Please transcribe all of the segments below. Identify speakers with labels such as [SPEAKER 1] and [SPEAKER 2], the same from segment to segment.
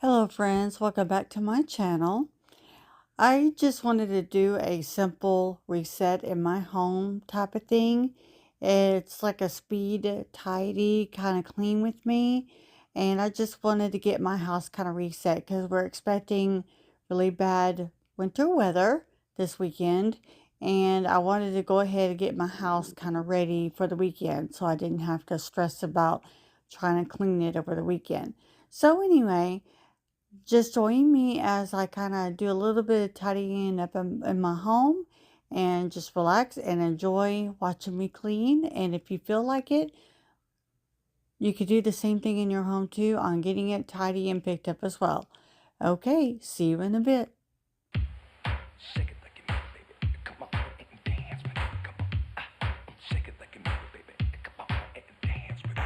[SPEAKER 1] Hello friends, welcome back to my channel. I just wanted to do a simple reset in my home type of thing. It's like a speed, tidy, kind of clean with me. And I just wanted to get my house kind of reset because we're expecting really bad winter weather this weekend. And I wanted to go ahead and get my house kind of ready for the weekend so I didn't have to stress about trying to clean it over the weekend. So anyway, just join me as I kind of do a little bit of tidying up in my home and just relax and enjoy watching me clean. And if you feel like it, you could do the same thing in your home too on getting it tidy and picked up as well. Okay, see you in a bit.
[SPEAKER 2] Shake it like you mean it, baby. Come on and dance with me. Come on. Shake it like you mean it, baby. Come on and dance with me.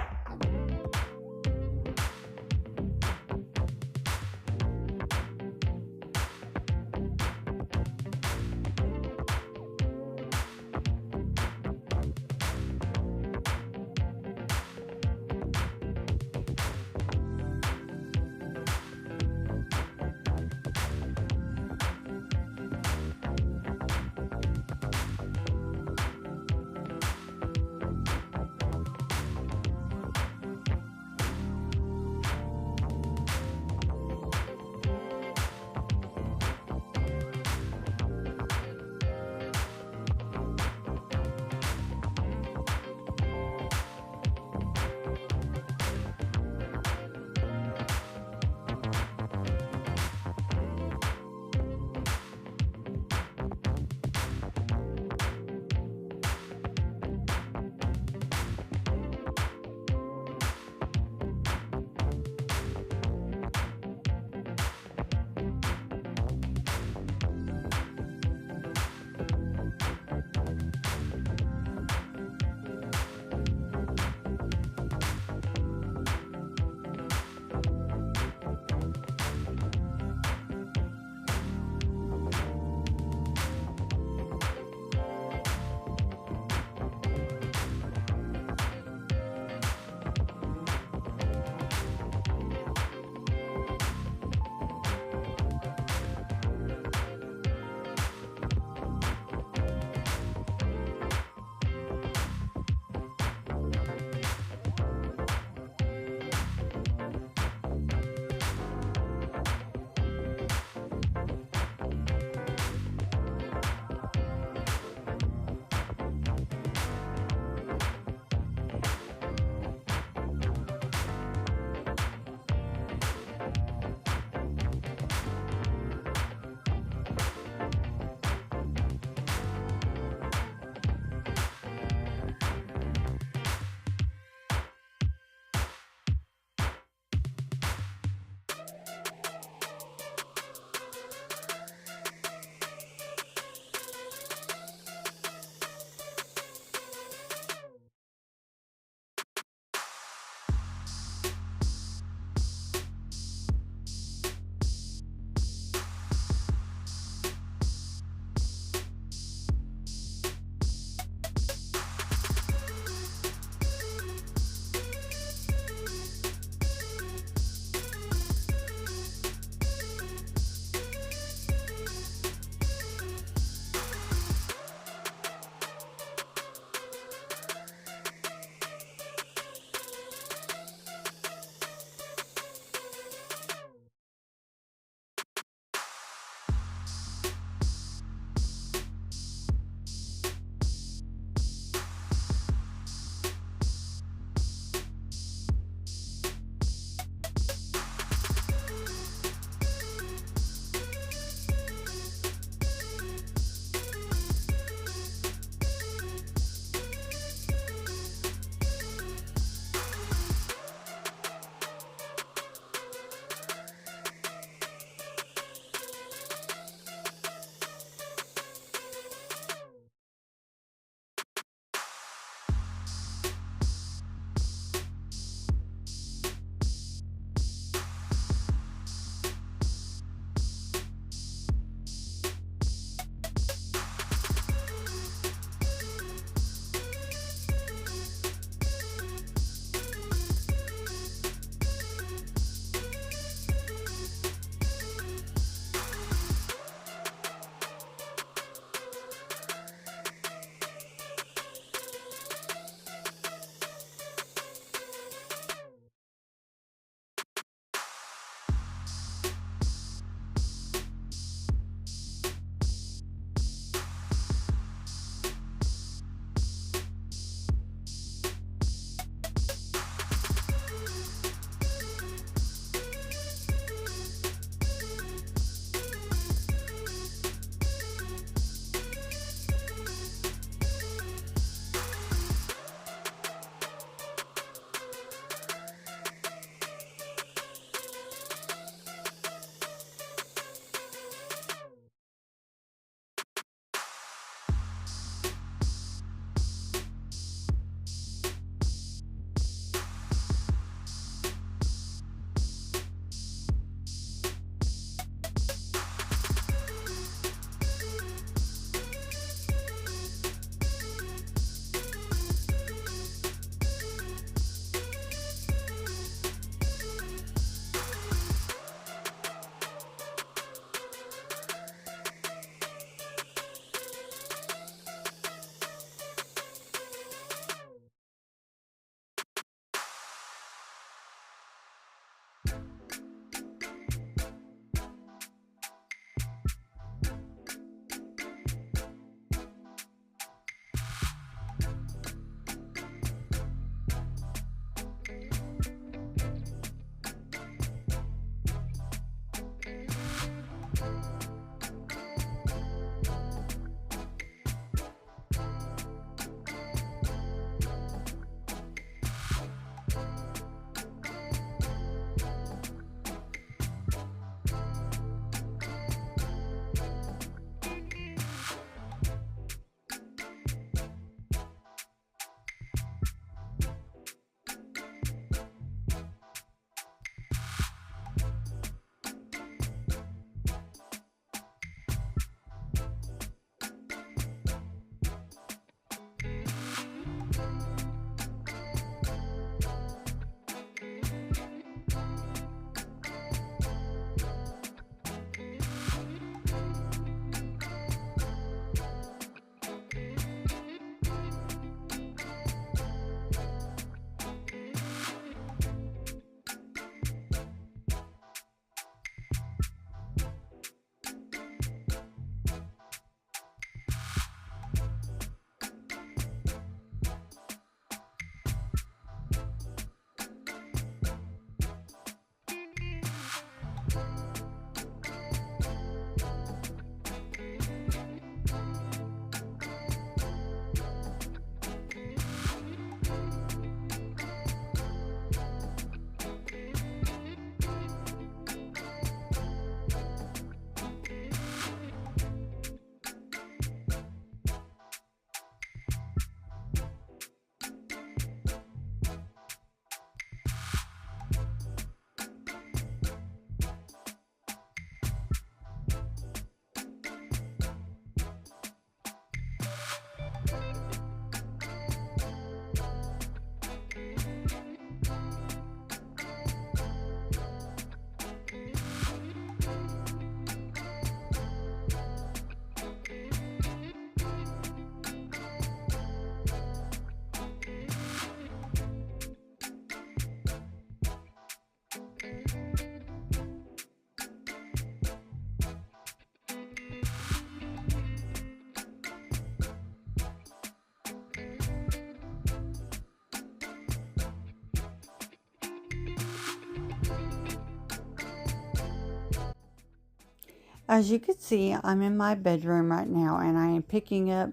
[SPEAKER 1] As you can see, I'm in my bedroom right now and I am picking up,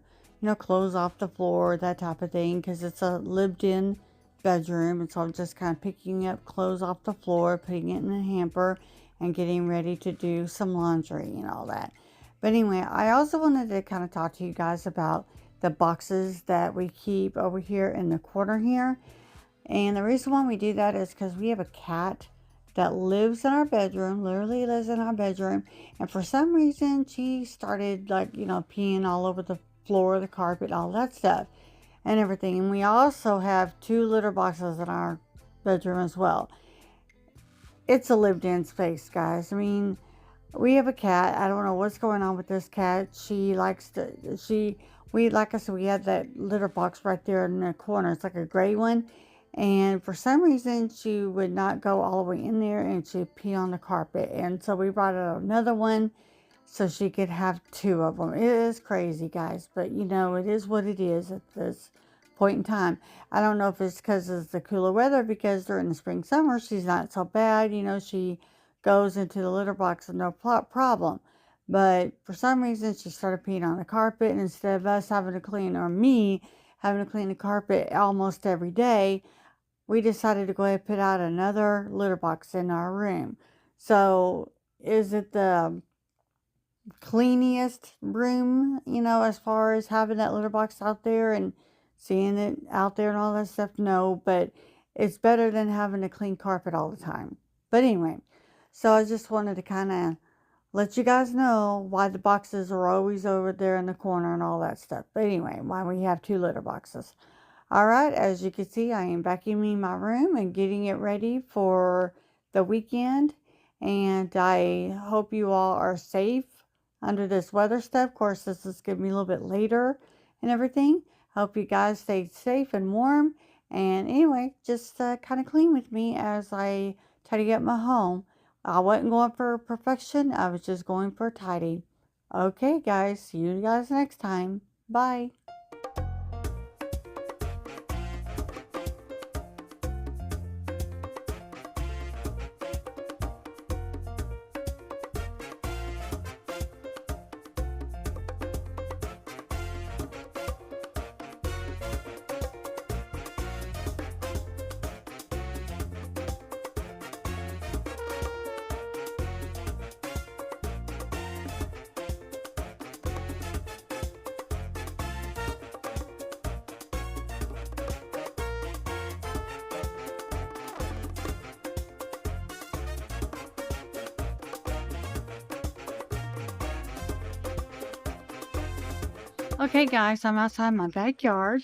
[SPEAKER 1] clothes off the floor, that type of thing, because it's a lived in bedroom. And so I'm just kind of picking up clothes off the floor, putting it in a hamper, and getting ready to do some laundry and all that. But anyway, I also wanted to kind of talk to you guys about the boxes that we keep over here in the corner here. And the reason why we do that is because we have a cat that lives in our bedroom, literally lives in our bedroom. And for some reason, she started, like, peeing all over the floor, the carpet, all that stuff and everything. And we also have 2 litter boxes in our bedroom as well. It's a lived in space, guys. I mean, we have a cat. I don't know what's going on with this cat. She likes to, like I said, we had that litter box right there in the corner. It's like a gray one. And for some reason, she would not go all the way in there and she'd pee on the carpet. And so we brought out another one so she could have 2 of them. It is crazy, guys. But, it is what it is at this point in time. I don't know if it's because of the cooler weather, because during the spring, summer, she's not so bad. She goes into the litter box with no problem. But for some reason, she started peeing on the carpet. And instead of us having to clean, or me having to clean the carpet almost every day, we decided to go ahead and put out another litter box in our room. So, is it the cleanest room, as far as having that litter box out there and seeing it out there and all that stuff? No, but it's better than having to clean carpet all the time. But anyway, so I just wanted to kind of let you guys know why the boxes are always over there in the corner and all that stuff. But anyway, why we have 2 litter boxes. All right, as you can see, I am vacuuming my room and getting it ready for the weekend. And I hope you all are safe under this weather stuff. Of course, this is going to be a little bit later and everything. Hope you guys stay safe and warm. And anyway, just kind of clean with me as I tidy up my home. I wasn't going for perfection. I was just going for tidy. Okay, guys. See you guys next time. Bye. Okay, guys, I'm outside my backyard.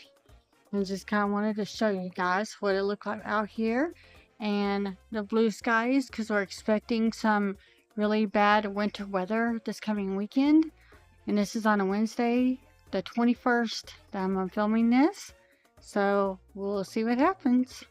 [SPEAKER 1] I just kind of wanted to show you guys what it looked like out here and the blue skies, because we're expecting some really bad winter weather this coming weekend. And this is on a Wednesday, the 21st, that I'm filming this. So we'll see what happens.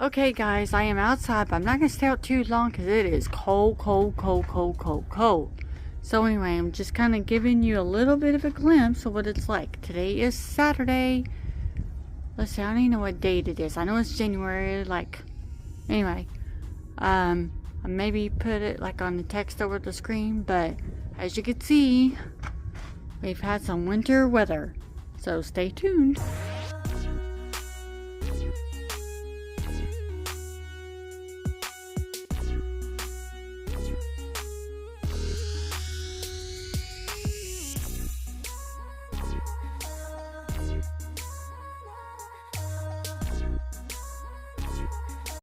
[SPEAKER 1] Okay, guys, I am outside, but I'm not going to stay out too long because it is cold, cold, cold, cold, cold, cold. So anyway, I'm just kind of giving you a little bit of a glimpse of what it's like. Today is Saturday. Let's see, I don't even know what date it is. I know it's January, anyway. I maybe put it on the text over the screen, but as you can see, we've had some winter weather. So stay tuned.